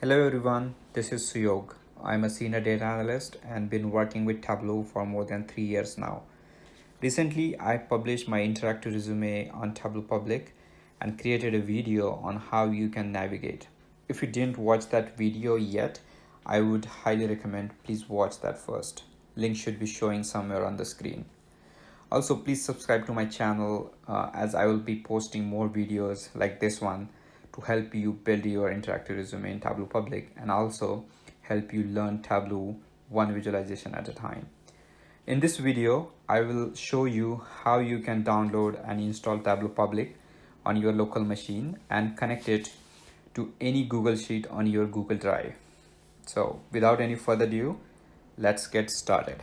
Hello everyone, this is Suyog. I'm a senior data analyst and been working with Tableau for more than 3 years now. Recently, I published my interactive resume on Tableau Public and created a video on how you can navigate. If you didn't watch that video yet, I would highly recommend please watch that first. Link should be showing somewhere on the screen. Also, please subscribe to my channel as I will be posting more videos like this one to help you build your interactive resume in Tableau Public and also help you learn Tableau one visualization at a time. In this video, I will show you how you can download and install Tableau Public on your local machine and connect it to any Google Sheet on your Google Drive. So without any further ado, let's get started.